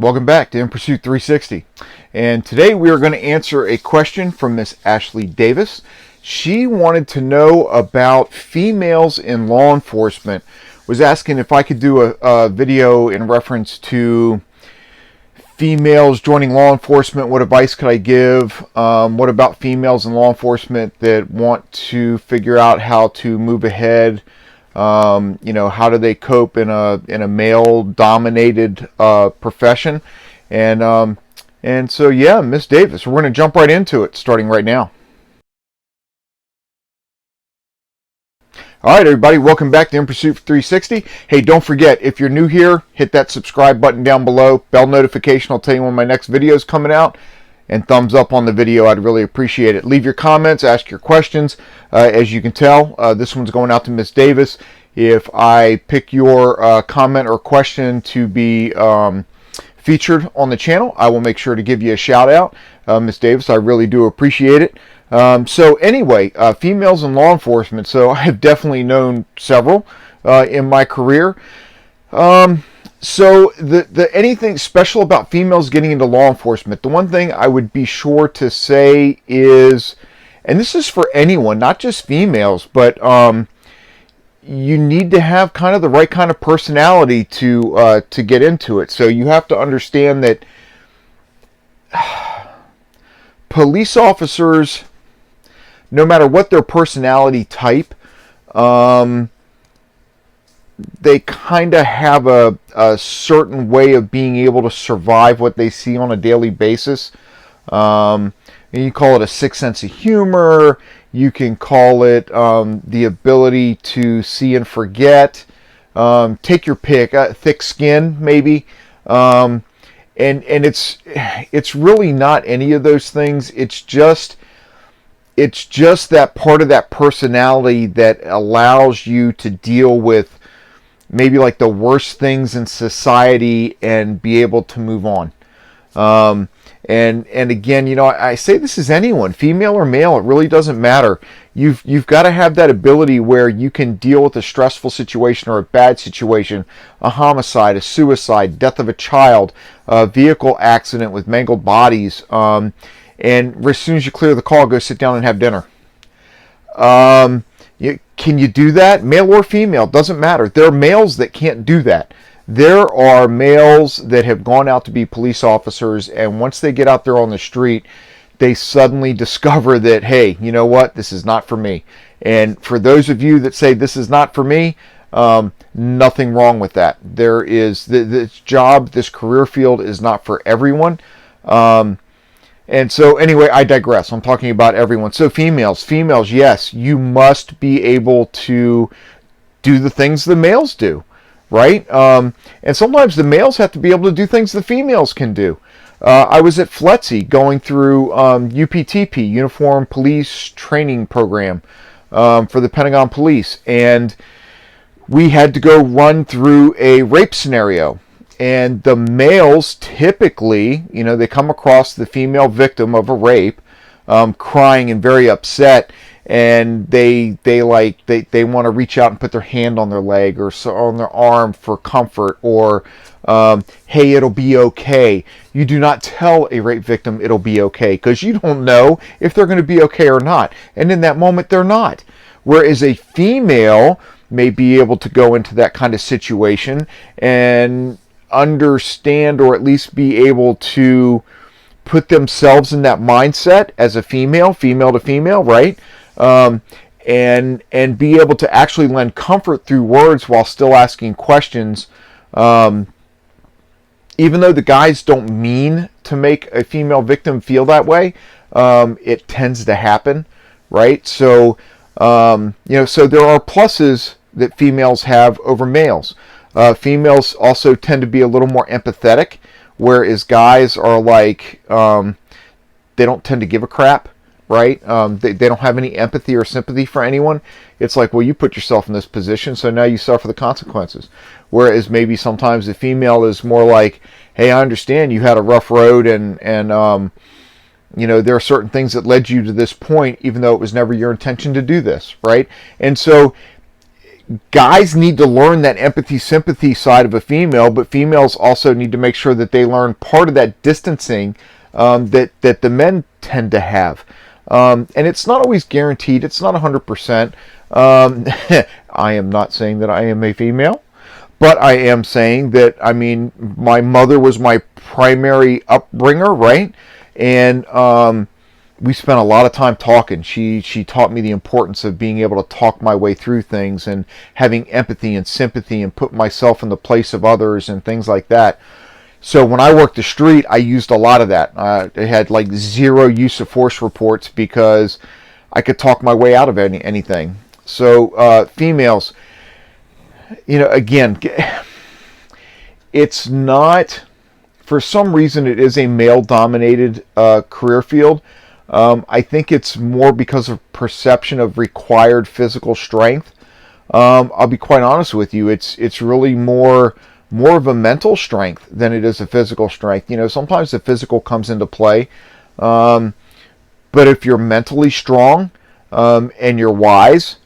Welcome back to In Pursuit 360. And today we are going to answer a question from Miss Ashley Davis. She wanted to know about females in law enforcement. Was asking if I could do a video in reference to females joining law enforcement. What advice could I give? What about females in law enforcement that want to figure out how to move ahead? How do they cope in a male-dominated profession? And so yeah, Miss Davis, we're going to jump right into it, starting right now. All right, everybody, welcome back to In Pursuit 360. Hey, don't forget, if you're new here, hit that subscribe button down below. Bell notification will tell you when my next video is coming out. And thumbs up on the video. I'd really appreciate it. Leave your comments, ask your questions. As you can tell, this one's going out to Miss Davis. If I pick your comment or question to be featured on the channel, I will make sure to give you a shout out. Miss Davis, I really do appreciate it. So anyway, females in law enforcement. So I've definitely known several in my career. So anything special about females getting into law enforcement, the one thing I would be sure to say is, and this is for anyone, not just females, but you need to have kind of the right kind of personality to get into it. So you have to understand that police officers, no matter what their personality type, they kind of have a certain way of being able to survive what they see on a daily basis. And you call it a sixth sense of humor. You can call it the ability to see and forget. Take your pick. Thick skin, maybe. And it's really not any of those things. It's just that part of that personality that allows you to deal with maybe like the worst things in society and be able to move on. And again, I say this is anyone, female or male, it really doesn't matter. You've got to have that ability where you can deal with a stressful situation or a bad situation, a homicide, a suicide, death of a child, a vehicle accident with mangled bodies, and as soon as you clear the call, go sit down and have dinner. Can you do that? Male or female, doesn't matter. There are males that can't do that. There are males that have gone out to be police officers, and once they get out there on the street, they suddenly discover that, hey, you know what? This is not for me. And for those of you that say this is not for me, nothing wrong with that. There is this job, this career field is not for everyone. And so anyway, I digress. I'm talking about everyone. So females, yes, you must be able to do the things the males do, right? And sometimes the males have to be able to do things the females can do. I was at FLETC going through UPTP, Uniform Police Training Program, for the Pentagon Police. And we had to go run through a rape scenario. And the males typically, they come across the female victim of a rape, crying and very upset, and they want to reach out and put their hand on their leg or on their arm for comfort, or hey, it'll be okay. You do not tell a rape victim it'll be okay, because you don't know if they're going to be okay or not. And in that moment, they're not. Whereas a female may be able to go into that kind of situation and understand, or at least be able to put themselves in that mindset as a female to female, right? And be able to actually lend comfort through words while still asking questions. Even though the guys don't mean to make a female victim feel that way, it tends to happen, right? So, so there are pluses that females have over males. Females also tend to be a little more empathetic, whereas guys are like, they don't tend to give a crap, right? They don't have any empathy or sympathy for anyone. It's like, well, you put yourself in this position, so now you suffer the consequences. Whereas maybe sometimes the female is more like, hey, I understand you had a rough road, and there are certain things that led you to this point, even though it was never your intention to do this, right? And so guys need to learn that empathy, sympathy side of a female, but females also need to make sure that they learn part of that distancing that the men tend to have. And it's not always guaranteed. It's not 100%. I am not saying that I am a female, but I am saying that, I mean, my mother was my primary upbringer, right? And we spent a lot of time talking. She taught me the importance of being able to talk my way through things and having empathy and sympathy and put myself in the place of others and things like that. So when I worked the street, I used a lot of that. I had like zero use of force reports because I could talk my way out of anything. So females, you know, again, it's not, for some reason it is a male-dominated career field. I think it's more because of perception of required physical strength. I'll be quite honest with you. It's really more of a mental strength than it is a physical strength. You know, sometimes the physical comes into play. But if you're mentally strong and you're wise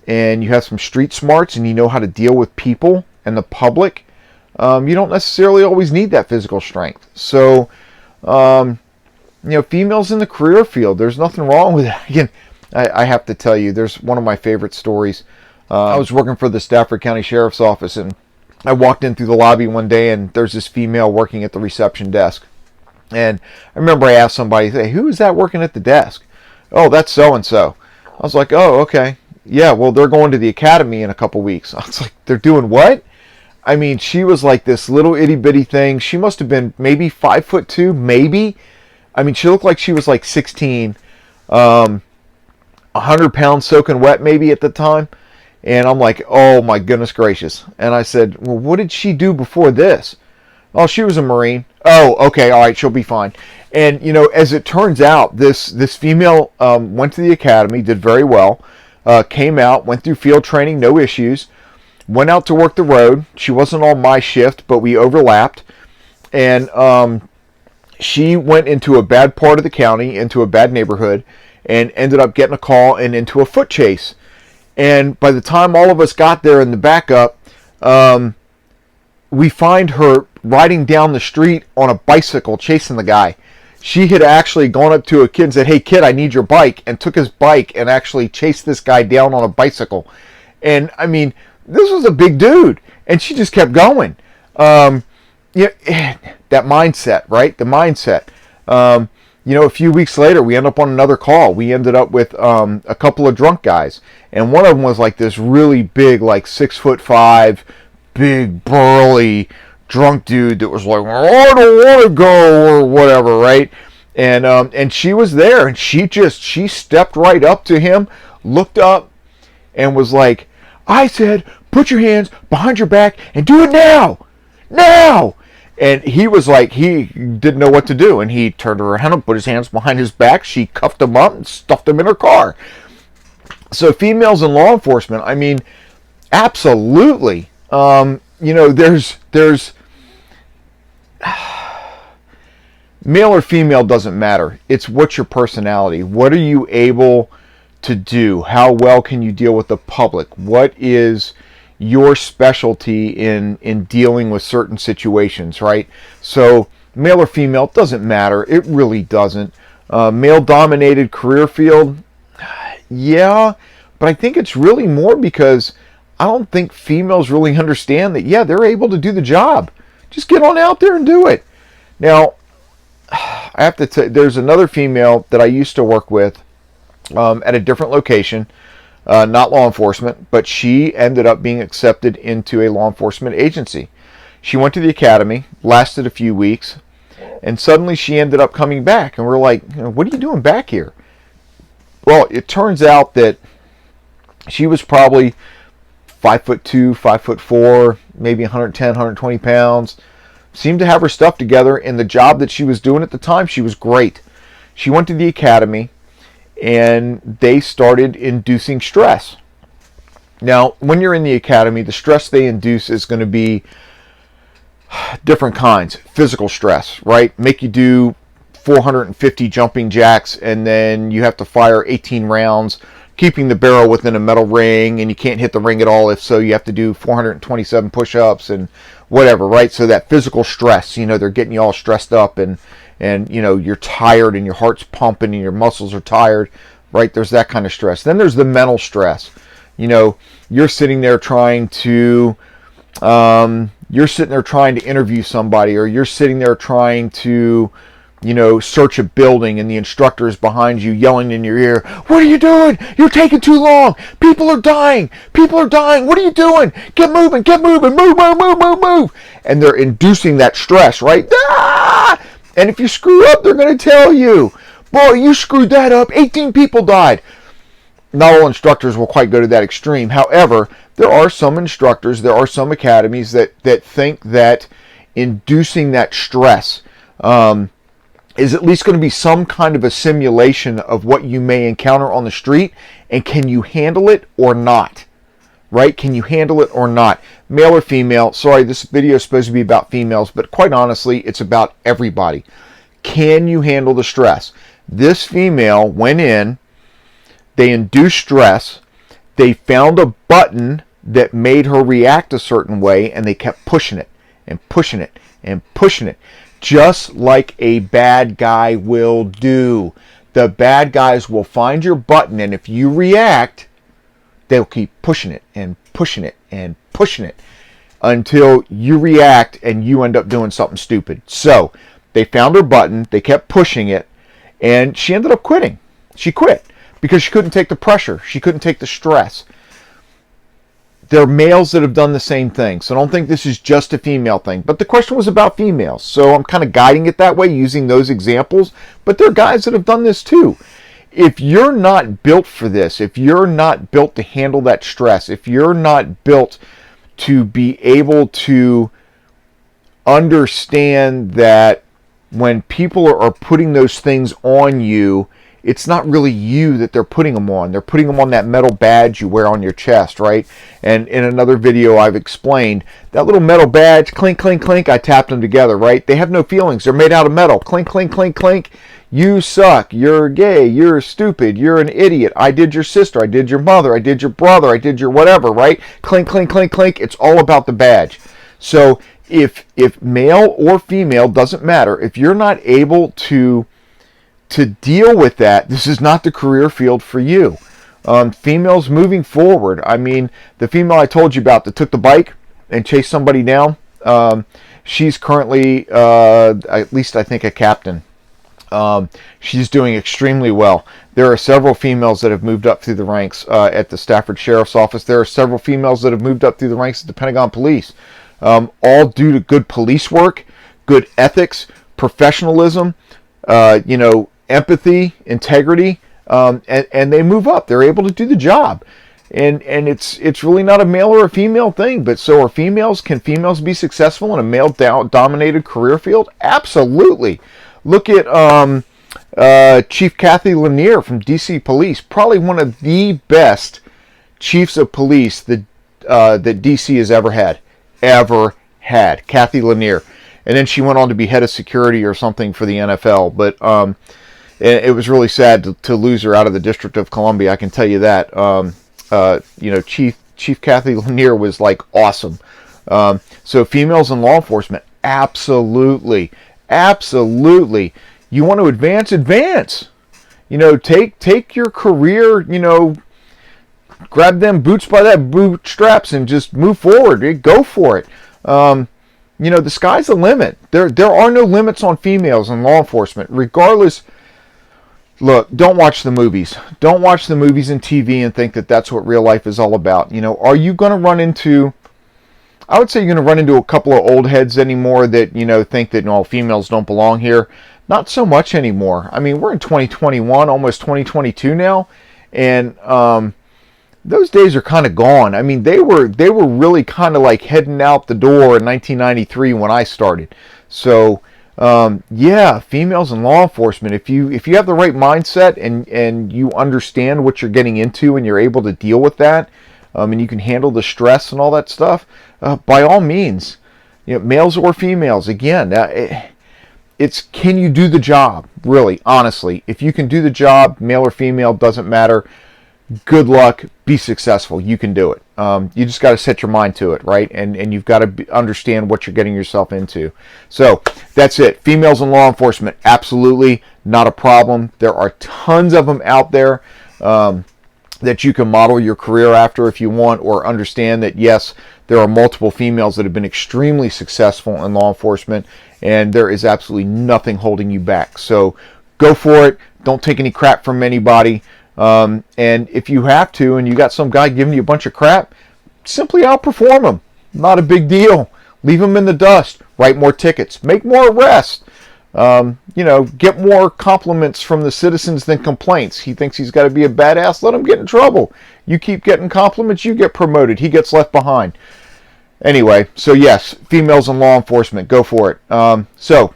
and you have some street smarts and you know how to deal with people and the public, you don't necessarily always need that physical strength. So, you know, females in the career field, there's nothing wrong with that. Again, I have to tell you, there's one of my favorite stories. I was working for the Stafford County Sheriff's Office, and I walked in through the lobby one day, and there's this female working at the reception desk. And I remember I asked somebody, hey, who is that working at the desk? Oh, that's so-and-so. I was like, oh, okay. Yeah, well, they're going to the academy in a couple weeks. I was like, they're doing what? I mean, she was like this little itty-bitty thing. She must have been maybe 5'2", maybe. I mean, she looked like she was like 16, 100 pounds soaking wet maybe at the time. And I'm like, oh my goodness gracious. And I said, well, what did she do before this? Oh, she was a Marine. Oh, okay, all right, she'll be fine. And, you know, as it turns out, this female went to the academy, did very well, came out, went through field training, no issues, went out to work the road. She wasn't on my shift, but we overlapped. And she went into a bad part of the county, into a bad neighborhood, and ended up getting a call and into a foot chase. And by the time all of us got there in the backup, we find her riding down the street on a bicycle chasing the guy. She had actually gone up to a kid and said, hey kid, I need your bike, and took his bike and actually chased this guy down on a bicycle. And I mean, this was a big dude, and she just kept going. Yeah, that mindset, right? The mindset. You know, a few weeks later, we end up on another call. We ended up with a couple of drunk guys, and one of them was like this really big, like 6'5", big burly drunk dude that was like, I don't want to go or whatever, right? And she was there, and she stepped right up to him, looked up, and was like, I said, put your hands behind your back and do it now, now. And he was like, he didn't know what to do. And he turned around and put his hands behind his back. She cuffed him up and stuffed him in her car. So females in law enforcement, I mean, absolutely. You know, there's male or female doesn't matter. It's what's your personality. What are you able to do? How well can you deal with the public? What is your specialty in dealing with certain situations, right? So male or female, doesn't matter. It really doesn't. Male-dominated career field, yeah, but I think it's really more because I don't think females really understand that, yeah, they're able to do the job. Just get on out there and do it. Now, I have to tell you, there's another female that I used to work with at a different location. Not law enforcement, but she ended up being accepted into a law enforcement agency. She went to the academy, lasted a few weeks, and suddenly she ended up coming back. And we're like, what are you doing back here? Well, it turns out that she was probably 5'2", 5'4", maybe 110, 120 pounds. Seemed to have her stuff together. In the job that she was doing at the time, she was great. She went to the academy, and they started inducing stress. Now, when you're in the academy, the stress they induce is going to be different kinds. Physical stress, right? Make you do 450 jumping jacks, and then you have to fire 18 rounds keeping the barrel within a metal ring, and you can't hit the ring at all. If so, you have to do 427 push-ups and whatever, right? So that physical stress, they're getting you all stressed up, and you're tired and your heart's pumping and your muscles are tired, right? There's that kind of stress. Then there's the mental stress. You're sitting there trying to interview somebody, or you're sitting there trying to search a building, and the instructor is behind you yelling in your ear, "What are you doing? You're taking too long. People are dying. People are dying. What are you doing? Get moving, move, move, move, move, move." And they're inducing that stress, right? Ah! And if you screw up, they're going to tell you, "Boy, you screwed that up. 18 people died." Not all instructors will quite go to that extreme. However, there are some instructors, there are some academies that think that inducing that stress is at least going to be some kind of a simulation of what you may encounter on the street, and can you handle it or not, right? Can you handle it or not? Male or female? Sorry, this video is supposed to be about females, but quite honestly, it's about everybody. Can you handle the stress? This female went in, they induced stress, they found a button that made her react a certain way, and they kept pushing it and pushing it and pushing it, just like a bad guy will do. The bad guys will find your button, and if you react, they'll keep pushing it and pushing it and pushing it until you react and you end up doing something stupid. So they found her button, they kept pushing it, and she ended up quitting. She quit because she couldn't take the pressure. She couldn't take the stress. There are males that have done the same thing, so don't think this is just a female thing. But the question was about females, so I'm kind of guiding it that way, using those examples. But there are guys that have done this too. If you're not built for this, if you're not built to handle that stress, if you're not built to be able to understand that when people are putting those things on you, it's not really you that they're putting them on. They're putting them on that metal badge you wear on your chest, right? And in another video, I've explained that little metal badge, clink, clink, clink, I tapped them together, right? They have no feelings. They're made out of metal. Clink, clink, clink, clink. You suck. You're gay. You're stupid. You're an idiot. I did your sister. I did your mother. I did your brother. I did your whatever, right? Clink, clink, clink, clink. It's all about the badge. So if male or female, doesn't matter, if you're not able to deal with that, this is not the career field for you. Females moving forward, I mean, the female I told you about that took the bike and chased somebody down, she's currently, at least I think, a captain. She's doing extremely well. There are several females that have moved up through the ranks at the Stafford Sheriff's Office. There are several females that have moved up through the ranks at the Pentagon Police, all due to good police work, good ethics, professionalism, empathy, integrity, and they move up. They're able to do the job, and it's really not a male or a female thing. But so are females. Can females be successful in a male-dominated career field? Absolutely. Look at Chief Kathy Lanier from DC Police, probably one of the best chiefs of police that DC has ever had. Kathy Lanier, and then she went on to be head of security or something for the NFL, but. It was really sad to lose her out of the District of Columbia. I can tell you that. Chief Kathy Lanier was like awesome. So females in law enforcement, absolutely. You want to advance. Take your career. Grab them boots by that bootstraps and just move forward. Go for it. The sky's the limit. There are no limits on females in law enforcement, regardless. Look, don't watch the movies. Don't watch the movies and TV and think that that's what real life is all about. Are you going to run into, I would say you're going to run into a couple of old heads anymore that, think that, females don't belong here. Not so much anymore. I mean, we're in 2021, almost 2022 now, and those days are kind of gone. I mean, they were really kind of like heading out the door in 1993 when I started. So, females in law enforcement, if you have the right mindset and you understand what you're getting into and you're able to deal with that, and you can handle the stress and all that stuff, by all means, males or females, again, it's can you do the job, really, honestly. If you can do the job, male or female, doesn't matter, good luck, be successful. You can do it. You just got to set your mind to it, right? And you've got to understand what you're getting yourself into. So that's it. Females in law enforcement, absolutely not a problem. There are tons of them out there that you can model your career after if you want, or understand that, yes, there are multiple females that have been extremely successful in law enforcement, and there is absolutely nothing holding you back. So go for it. Don't take any crap from anybody. And if you have to, and you got some guy giving you a bunch of crap, simply outperform him. Not a big deal. Leave him in the dust. Write more tickets. Make more arrests. Get more compliments from the citizens than complaints. He thinks he's got to be a badass. Let him get in trouble. You keep getting compliments, you get promoted. He gets left behind. Anyway, so yes, females in law enforcement, go for it. So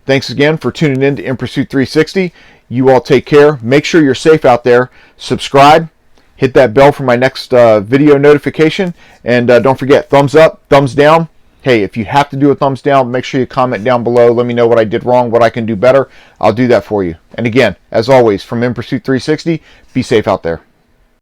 thanks again for tuning in to In Pursuit 360. You all take care. Make sure you're safe out there. Subscribe. Hit that bell for my next video notification. And don't forget, thumbs up, thumbs down. Hey, if you have to do a thumbs down, make sure you comment down below. Let me know what I did wrong, what I can do better. I'll do that for you. And again, as always, from In Pursuit 360, be safe out there.